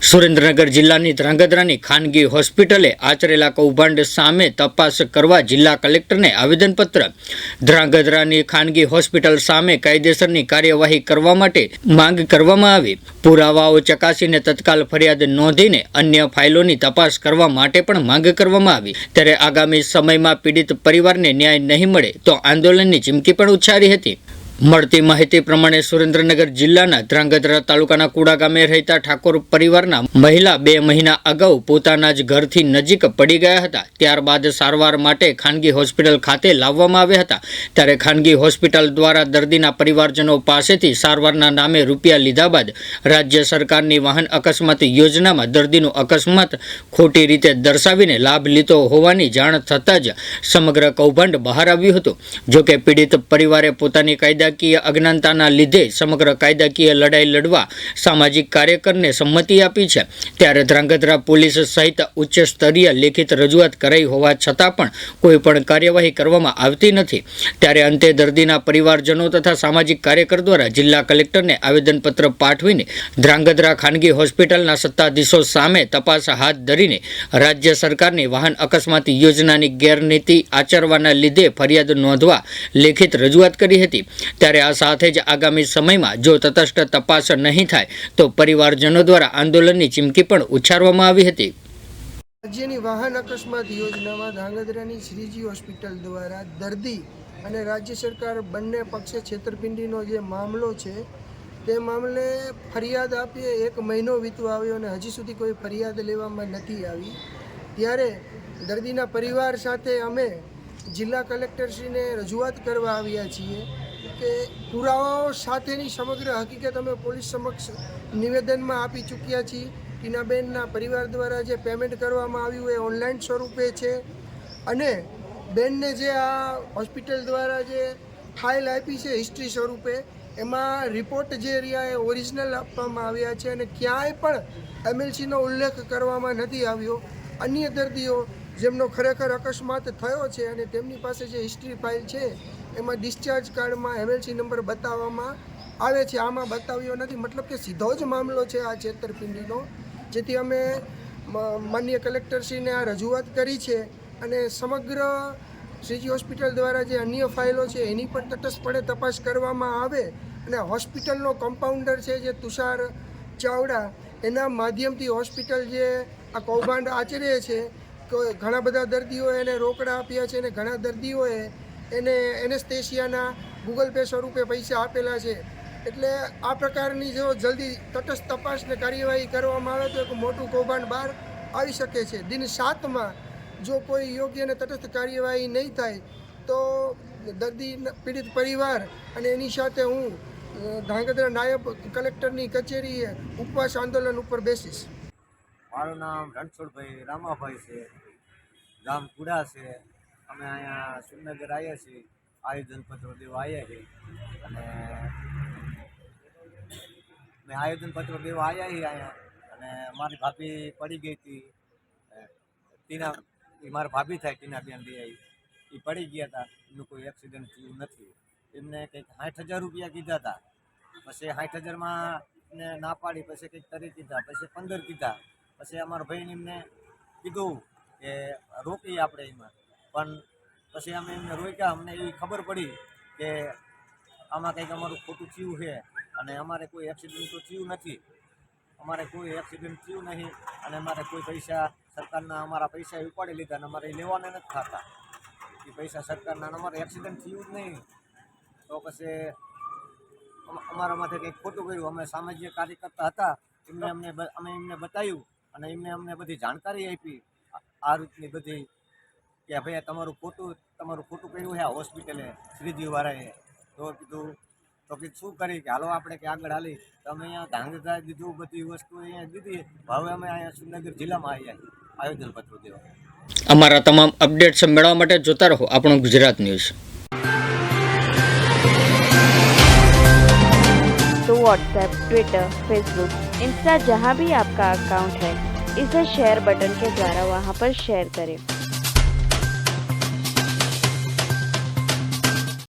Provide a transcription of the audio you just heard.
સુરેન્દ્રનગર જિલ્લાની ધ્રાંગધ્રાની ખાનગી હોસ્પિટલે આચરેલા કૌભાંડ સામે તપાસ કરવા જિલ્લા કલેક્ટરને આવેદનપત્ર. ધ્રાંગધ્રાની ખાનગી હોસ્પિટલ સામે કાયદેસરની કાર્યવાહી કરવા માટે માંગ કરવામાં આવી. પુરાવાઓ ચકાસીને તત્કાલ ફરિયાદ નોંધીને અન્ય ફાઇલોની તપાસ કરવા માટે પણ માંગ કરવામાં આવી. ત્યારે આગામી સમયમાં પીડિત પરિવારને ન્યાય નહીં મળે તો આંદોલનની ચીમકી પણ ઉચ્ચારી હતી. મળતી માહિતી પ્રમાણે સુરેન્દ્રનગર જિલ્લાના ધ્રાંગધ્રા તાલુકાના કુડા ગામે રહેતા ઠાકોર પરિવારના મહિલા 2 મહિના અગાઉ પોતાના જ ઘરથી નજીક પડી ગયા હતા. ત્યારબાદ સારવાર માટે ખાનગી હોસ્પિટલ ખાતે લાવવામાં આવ્યા હતા. ત્યારે ખાનગી હોસ્પિટલ દ્વારા દર્દીના પરિવારજનો પાસેથી સારવારના નામે રૂપિયા લીધા બાદ રાજ્ય સરકારની વાહન અકસ્માત યોજનામાં દર્દીનું અકસ્માત ખોટી રીતે દર્શાવીને લાભ લીધો હોવાની જાણ થતાં જ સમગ્ર કૌભાંડ બહાર આવ્યું હતું. જોકે પીડિત પરિવારે પોતાની કાયદાકીય અજ્ઞાનતાના લીધે સમગ્ર કાયદાકીય લડાઈ લડવા સામાજિક કાર્યકરને સંમતિ આપી છે. ત્યારે ધ્રાંગધ્રા પોલીસ સહિત ઉચ્ચ સ્તરીય લેખિત રજૂઆત કરાઈ હોવા છતાં પણ કોઈ પણ કાર્યવાહી કરવામાં આવતી નથી. ત્યારે અંતે દર્દીના પરિવારજનો તથા સામાજિક કાર્યકર દ્વારા જિલ્લા કલેક્ટરને આવેદનપત્ર પાઠવીને ધ્રાંગધ્રા ખાનગી હોસ્પિટલના સત્તાધીશો સામે તપાસ હાથ ધરીને રાજ્ય સરકારની વાહન અકસ્માત યોજનાની ગેરનીતિ આચરવાના લીધે ફરિયાદ નોંધવા લેખિત રજૂઆત કરી હતી. ત્યારે આ સાથે જ આગામી સમયમાં જો તટસ્થ તપાસ નહીં થાય તો પરિવારજનો દ્વારા આંદોલનની ચીમકી પણ ઉચ્ચારવામાં આવી હતી. રાજ્યની વાહન અકસ્માત યોજનામાં ધ્રાંગધ્રાની શ્રીજી હોસ્પિટલ દ્વારા દર્દી અને રાજ્ય સરકાર બંને પક્ષે છેતરપિંડીનો જે મામલો છે તે મામલે ફરિયાદ આપીએ 1 મહિનો વીતવા આવ્યો અને હજી સુધી કોઈ ફરિયાદ લેવામાં નથી આવી. ત્યારે દર્દીના પરિવાર સાથે અમે જિલ્લા કલેક્ટરશ્રીને રજૂઆત કરવા આવ્યા છીએ કે પુરાવાઓ સાથેની સમગ્ર હકીકત અમે પોલીસ સમક્ષ નિવેદનમાં આપી ચૂક્યા છીએ. ટીનાબેનના પરિવાર દ્વારા જે પેમેન્ટ કરવામાં આવ્યું એ ઓનલાઈન સ્વરૂપે છે અને બેનને જે આ હોસ્પિટલ દ્વારા જે ફાઇલ આપી છે હિસ્ટ્રી સ્વરૂપે એમાં રિપોર્ટ જે રહ્યા એ ઓરિજિનલ આપવામાં આવ્યા છે અને ક્યાંય પણ MLCનો ઉલ્લેખ કરવામાં નથી આવ્યો. અન્ય દર્દીઓ જેમનો ખરેખર અકસ્માત થયો છે અને તેમની પાસે જે હિસ્ટ્રી ફાઇલ છે એમાં ડિસ્ચાર્જ કાર્ડમાં MLC નંબર બતાવવામાં આવે છે, આમાં બતાવ્યો નથી. મતલબ કે સીધો જ મામલો છે આ છેતરપિંડીનો. જેથી અમે માનનીય કલેક્ટરશ્રીને આ રજૂઆત કરી છે અને સમગ્ર શ્રીજી હોસ્પિટલ દ્વારા જે અન્ય ફાઇલો છે એની પણ તટસ્થપણે તપાસ કરવામાં આવે અને હોસ્પિટલનો કમ્પાઉન્ડર છે જે તુષાર ચાવડા એના માધ્યમથી હોસ્પિટલ જે આ કૌભાંડ આચરે છે ઘણા બધા દર્દીઓએ એને રોકડા આપ્યા છે અને ઘણા દર્દીઓએ એને એનેસ્થેશિયાના ગૂગલ પે સ્વરૂપે પૈસા આપેલા છે. એટલે આ પ્રકારની જો જલ્દી તટસ્થ તપાસને કાર્યવાહી કરવામાં આવે તો એક મોટું કૌભાંડ બહાર આવી શકે છે. દિન 7માં જો કોઈ યોગ્ય અને તટસ્થ કાર્યવાહી નહીં થાય તો દર્દી પીડિત પરિવાર અને એની સાથે હું ધ્રાંગધ્રા નાયબ કલેક્ટરની કચેરીએ ઉપવાસ આંદોલન ઉપર બેસીશ. મારું નામ રણછોડભાઈ રામાભાઈ છે, ગામ કુડા છે. અમે અહીંયા સુરનગર આવ્યા છીએ, આવેદનપત્ર દેવા આવ્યા છીએ અને મેં આવેદનપત્ર દેવા આવ્યા છીએ અહીંયા. અને મારી ભાભી પડી ગઈ હતી, મારા ભાભી થાય ટીનાબેન દે એ પડી ગયા હતા. એનું કોઈ એક્સિડન્ટ થયું નથી. એમને કંઈક 60,000 રૂપિયા કીધા હતા. પછી 60,000માં ને ના પાડી, પછી કંઈક 30 કીધા, પછી 15 કીધા. પછી અમારા ભાઈને એમને કીધું કે રોકીએ આપણે એમાં, પણ પછી અમે એમને રોક્યા. અમને એ ખબર પડી કે આમાં કંઈક અમારું ખોટું થયું છે અને અમારે કોઈ એક્સિડન્ટ તો થયું નથી. અમારે કોઈ એક્સિડન્ટ થયું નહીં અને અમારે કોઈ પૈસા સરકારના અમારા પૈસા ઉપાડી લીધા અને અમારે લેવાના નથી થતા એ પૈસા સરકારના. અમારે એક્સિડન્ટ થયું જ નહીં તો પછી અમારા માથે કંઈક ખોટું કર્યું. અમે સામાજિક કાર્યકર્તા હતા, અમે એમને બતાવ્યું અને એમને અમને બધી જાણકારી આપી આ રીતની બધી કે ભાઈ તમારું ખોટું કર્યું છે આ હોસ્પિટલે શ્રીજીવાળાએ. તો કીધું શું કરી કે હાલો આપણે કે આગળ હાલી. તો અમે અહીંયા ધ્રાંગધ્રા દીધું, બધી વસ્તુ અહીંયા દીધી. હવે અમે અહીંયા સુરનગર જિલ્લામાં આવ્યા આવેદનપત્ર દેવા. અમારા તમામ અપડેટ્સ મેળવવા માટે જોતા રહો આપણું ગુજરાત ન્યૂઝ. तो व्हाट्सएप, ट्विटर, फेसबुक, इंस्टा जहाँ भी आपका अकाउंट है इसे शेयर बटन के द्वारा वहाँ पर शेयर करें.